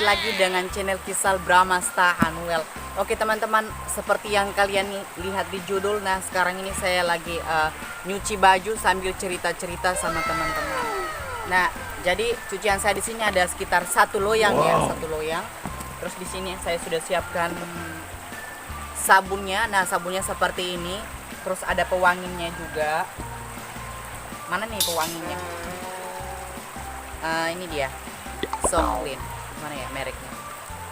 lagi dengan channel Kisal Bramasta Anuel. Oke teman-teman, seperti yang kalian lihat di judul, nah sekarang ini saya lagi nyuci baju sambil cerita-cerita sama teman-teman. Nah, jadi cucian saya di sini ada sekitar satu loyang ya, satu loyang. Terus di sini saya sudah siapkan sabunnya. Nah, sabunnya seperti ini. Terus ada pewanginya juga. Mana nih pewanginya? Ini dia, Soklin. Mana ya mereknya?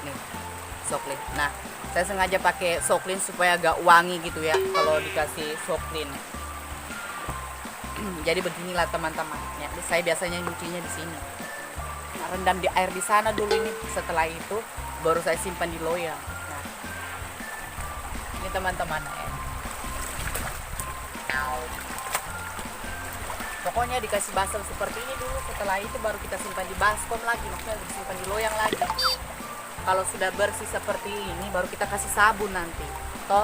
Nih, Soklin. Nah, saya sengaja pakai Soklin supaya agak wangi gitu ya kalau dikasih Soklin. Jadi beginilah teman-teman. Ya, saya biasanya nyucinya di sini. Nah, rendam di air di sana dulu ini. Setelah itu baru saya simpan di loyang. Nah, ini teman-teman ya. Pokoknya dikasih basel seperti ini dulu, setelah itu baru kita simpan di baskom lagi, maksudnya disimpan di loyang lagi. Kalau sudah bersih seperti ini baru kita kasih sabun nanti. Toh.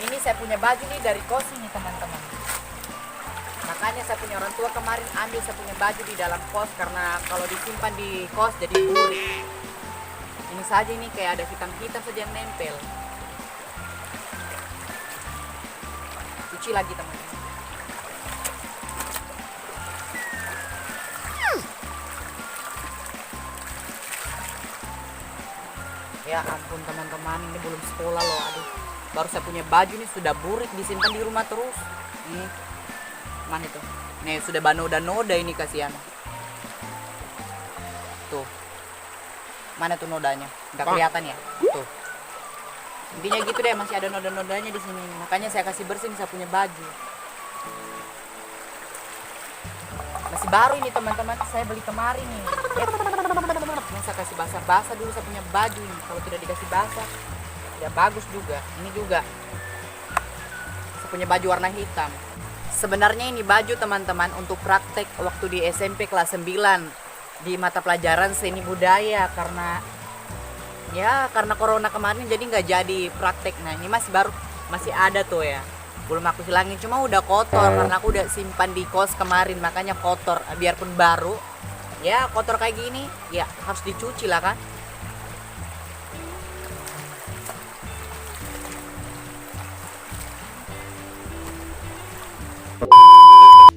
Ini saya punya baju nih dari kos ini teman-teman. Makanya saya punya orang tua kemarin ambil saya punya baju di dalam kos karena kalau disimpan di kos jadi burik. Ini saja ini kayak ada hitam-hitam saja yang nempel. Cuci lagi teman-teman. Ya ampun teman-teman, ini belum sekolah loh. Aduh, baru saya punya baju ini sudah burik, disimpan di rumah terus. Ini mana itu? Nih sudah banoda-noda ini kasihan. Tuh. Mana tuh nodanya? Nggak kelihatan ya? Tuh. Intinya gitu deh, masih ada noda-nodanya di sini. Makanya saya kasih bersih, saya punya baju. Masih baru ini teman-teman, saya beli kemarin nih. Ini saya kasih basah-basah dulu, saya punya baju ini. Kalau tidak dikasih basah, tidak bagus juga. Ini juga. Saya punya baju warna hitam. Sebenarnya ini baju teman-teman untuk praktek waktu di SMP kelas 9 di mata pelajaran seni budaya karena corona kemarin jadi nggak jadi praktek. Nah ini masih ada tuh ya, belum aku hilangin, cuma udah kotor karena aku udah simpan di kos kemarin, makanya kotor. Biarpun baru ya kotor kayak gini ya harus dicuci lah kan.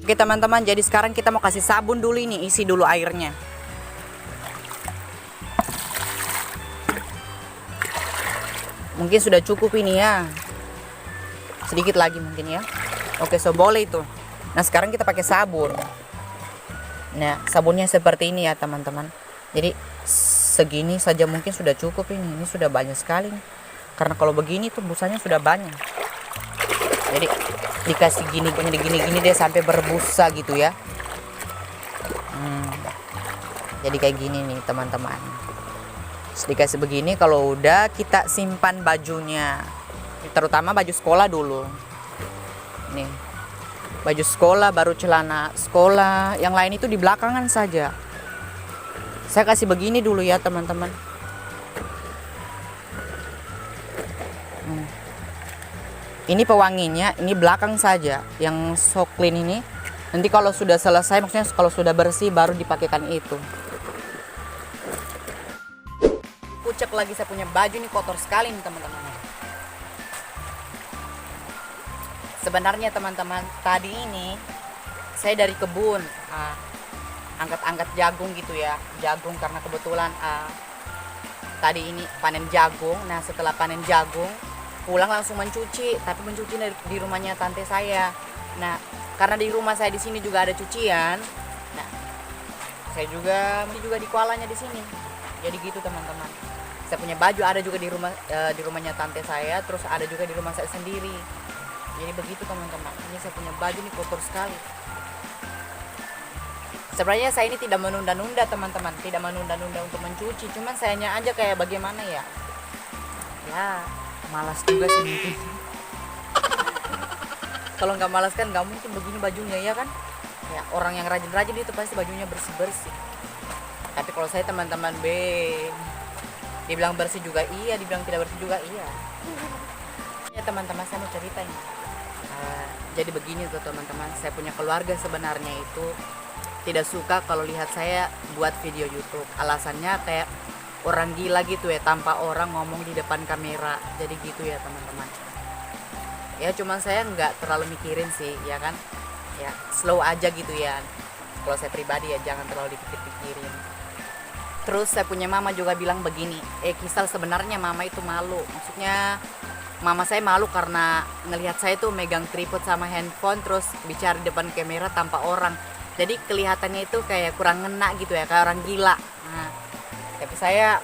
Oke teman-teman, jadi sekarang kita mau kasih sabun dulu, ini isi dulu airnya. Mungkin sudah cukup ini ya, sedikit lagi mungkin ya. Oke, so boleh itu. Nah sekarang kita pakai sabun. Nah sabunnya seperti ini ya teman-teman. Jadi segini saja mungkin sudah cukup ini sudah banyak sekali. Karena kalau begini tuh busanya sudah banyak. Jadi dikasih gini deh sampai berbusa gitu ya. Jadi kayak gini nih teman-teman. Dikasih begini, kalau udah kita simpan bajunya, terutama baju sekolah dulu. Nih baju sekolah, baru celana sekolah, yang lain itu di belakangan saja. Saya kasih begini dulu ya teman-teman. Ini pewanginya, ini belakang saja. Yang Soklin ini nanti kalau sudah selesai, maksudnya kalau sudah bersih baru dipakaikan itu. Kucek lagi, saya punya baju ini kotor sekali nih teman-teman. Sebenarnya teman-teman, tadi ini saya dari kebun angkat-angkat jagung gitu ya, jagung karena kebetulan tadi ini panen jagung. Nah setelah panen jagung pulang langsung mencuci, tapi mencuci di rumahnya tante saya. Nah karena di rumah saya di sini juga ada cucian, nah saya juga di kualanya di sini. Jadi gitu teman-teman. Saya punya baju ada juga di rumahnya tante saya, terus ada juga di rumah saya sendiri. Jadi begitu teman-teman. Ini saya punya baju nih kotor sekali. Sebenarnya saya ini tidak menunda-nunda teman-teman, tidak menunda-nunda untuk mencuci, cuman sayanya aja kayak bagaimana ya. Ya, malas juga sih mungkin. Kalau nggak malas kan nggak mungkin begini bajunya ya kan. Ya, orang yang rajin-rajin itu pasti bajunya bersih-bersih. Tapi kalau saya teman-teman dibilang bersih juga iya, dibilang tidak bersih juga iya. Ya teman-teman, saya mau cerita ini. Jadi begini tuh teman-teman, saya punya keluarga sebenarnya itu tidak suka kalau lihat saya buat video YouTube. Alasannya kayak orang gila gitu ya, tanpa orang ngomong di depan kamera. Jadi gitu ya teman-teman. Ya cuman saya nggak terlalu mikirin sih, ya kan. Ya slow aja gitu ya. Kalau saya pribadi ya jangan terlalu dipikir-pikirin. Terus saya punya mama juga bilang begini, Kisal sebenarnya mama itu malu. Maksudnya mama saya malu karena ngelihat saya tuh megang tripod sama handphone terus bicara di depan kamera tanpa orang. Jadi kelihatannya itu kayak kurang ngena gitu ya, kayak orang gila. Nah, tapi saya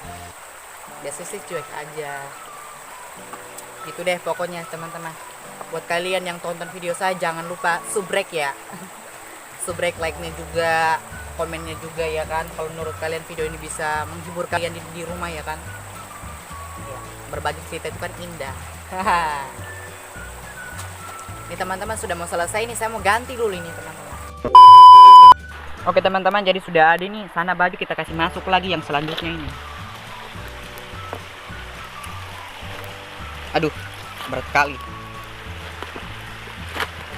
biasa sih cuek aja. Gitu deh pokoknya teman-teman. Buat kalian yang tonton video saya jangan lupa subrek ya. Subrek, like-nya juga, komennya juga ya kan. Kalau menurut kalian video ini bisa menghibur kalian di rumah ya kan. Ya, berbagi cerita itu kan indah. Ini teman-teman sudah mau selesai nih, saya mau ganti dulu ini teman-teman. Oke teman-teman, jadi sudah ada nih sana baju, kita kasih masuk lagi yang selanjutnya ini. Aduh, berat kali.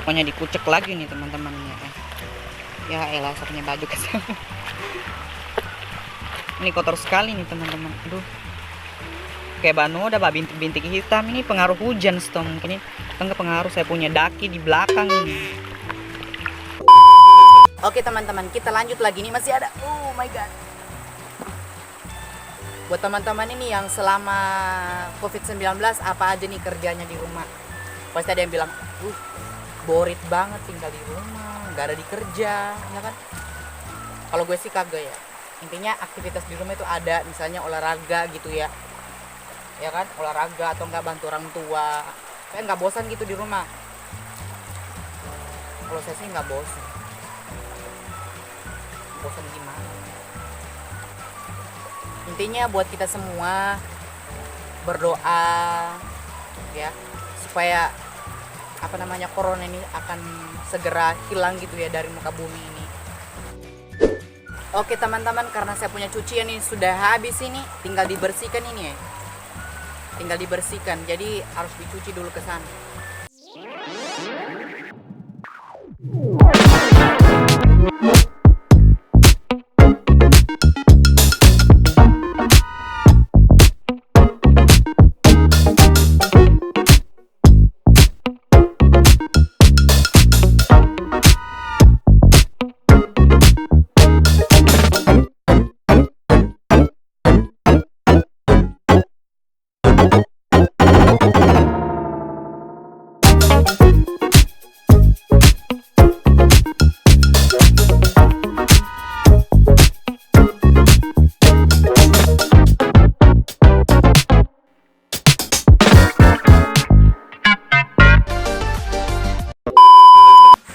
Pokoknya dikucek lagi nih teman-teman. Ya elah, sapinya baju kesana. Ini kotor sekali nih teman-teman. Aduh, kayak banu udah bintik-bintik hitam. Ini pengaruh hujan sih mungkin. Enggak pengaruh, saya punya daki di belakang ini. Oke teman-teman, kita lanjut lagi nih, masih ada. Oh my god. Buat teman-teman ini yang selama COVID-19 apa aja nih kerjanya di rumah. Pasti ada yang bilang, borit banget tinggal di rumah, nggak ada di kerja, ya kan? Kalau gue sih kagak ya. Intinya aktivitas di rumah itu ada, misalnya olahraga gitu ya. Ya kan, olahraga atau nggak bantu orang tua. Kayak nggak bosan gitu di rumah. Kalau saya sih nggak bosan. Bosan gimana? Intinya buat kita semua berdoa ya supaya corona ini akan segera hilang gitu ya dari muka bumi ini. Oke teman-teman, karena saya punya cucian ini sudah habis ini, tinggal dibersihkan ini ya. Tinggal dibersihkan, jadi harus dicuci dulu ke sana.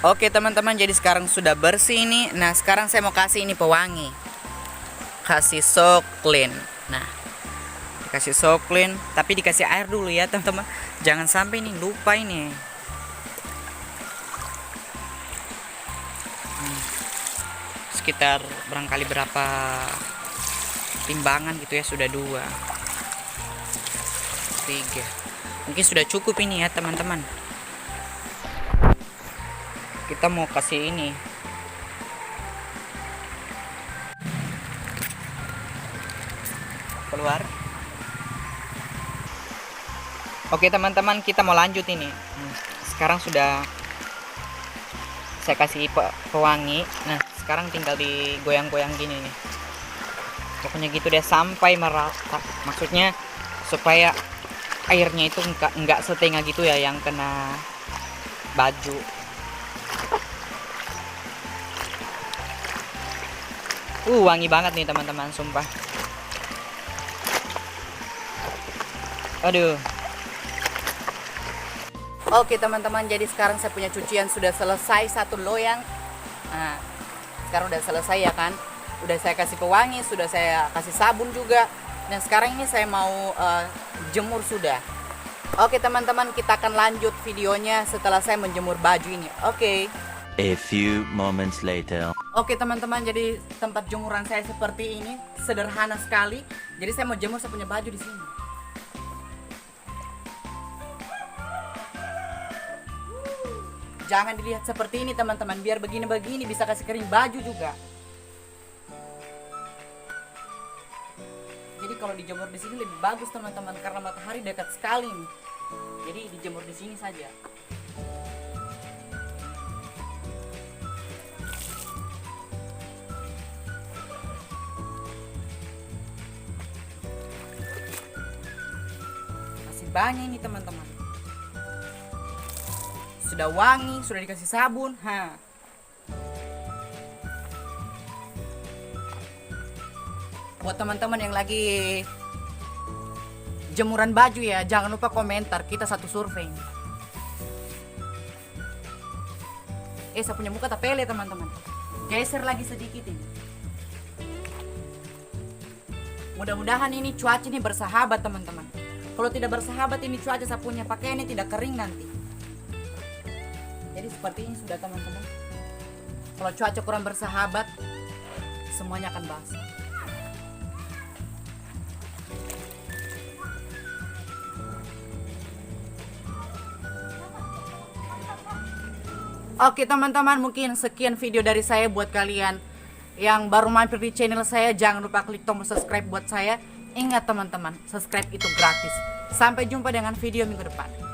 Oke teman-teman, jadi sekarang sudah bersih ini. Nah sekarang saya mau kasih ini pewangi, kasih so clean. Nah dikasih so clean, tapi dikasih air dulu ya teman-teman, jangan sampai nih lupa ini. Sekitar barangkali berapa timbangan gitu ya, sudah 2, 3, mungkin sudah cukup ini ya teman-teman. Kita mau kasih ini keluar. Oke teman-teman, kita mau lanjut ini. Sekarang sudah saya kasih pewangi. Nah sekarang tinggal digoyang-goyang gini nih. Pokoknya gitu deh sampai merata. Maksudnya supaya airnya itu enggak setengah gitu ya yang kena baju. Wangi banget nih teman-teman, sumpah. Aduh. Oke teman-teman, jadi sekarang saya punya cucian sudah selesai 1 loyang. Nah, sekarang udah selesai ya kan. Udah saya kasih pewangi, sudah saya kasih sabun juga. Dan sekarang ini saya mau jemur sudah. Oke teman-teman, kita akan lanjut videonya setelah saya menjemur baju ini. Oke. A few moments later. Oke teman-teman, jadi tempat jemuran saya seperti ini, sederhana sekali. Jadi saya mau jemur, saya punya baju di sini. Jangan dilihat seperti ini teman-teman, biar begini-begini bisa kasih kering baju juga. Jadi kalau dijemur di sini lebih bagus teman-teman, karena matahari dekat sekali nih. Jadi dijemur di sini saja. Masih banyak ini teman-teman. Sudah wangi, sudah dikasih sabun. Buat teman-teman yang lagi jemuran baju ya, jangan lupa komentar, kita satu survei. Saya punya muka tapele teman-teman. Geser lagi sedikit ini. Mudah-mudahan ini cuaca ini bersahabat teman-teman. Kalau tidak bersahabat ini cuaca, saya punya pakaian ini tidak kering nanti. Jadi seperti ini sudah teman-teman. Kalau cuaca kurang bersahabat, semuanya akan basah. Oke teman-teman, mungkin sekian video dari saya buat kalian yang baru mampir di channel saya. Jangan lupa klik tombol subscribe buat saya. Ingat teman-teman, subscribe itu gratis. Sampai jumpa dengan video minggu depan.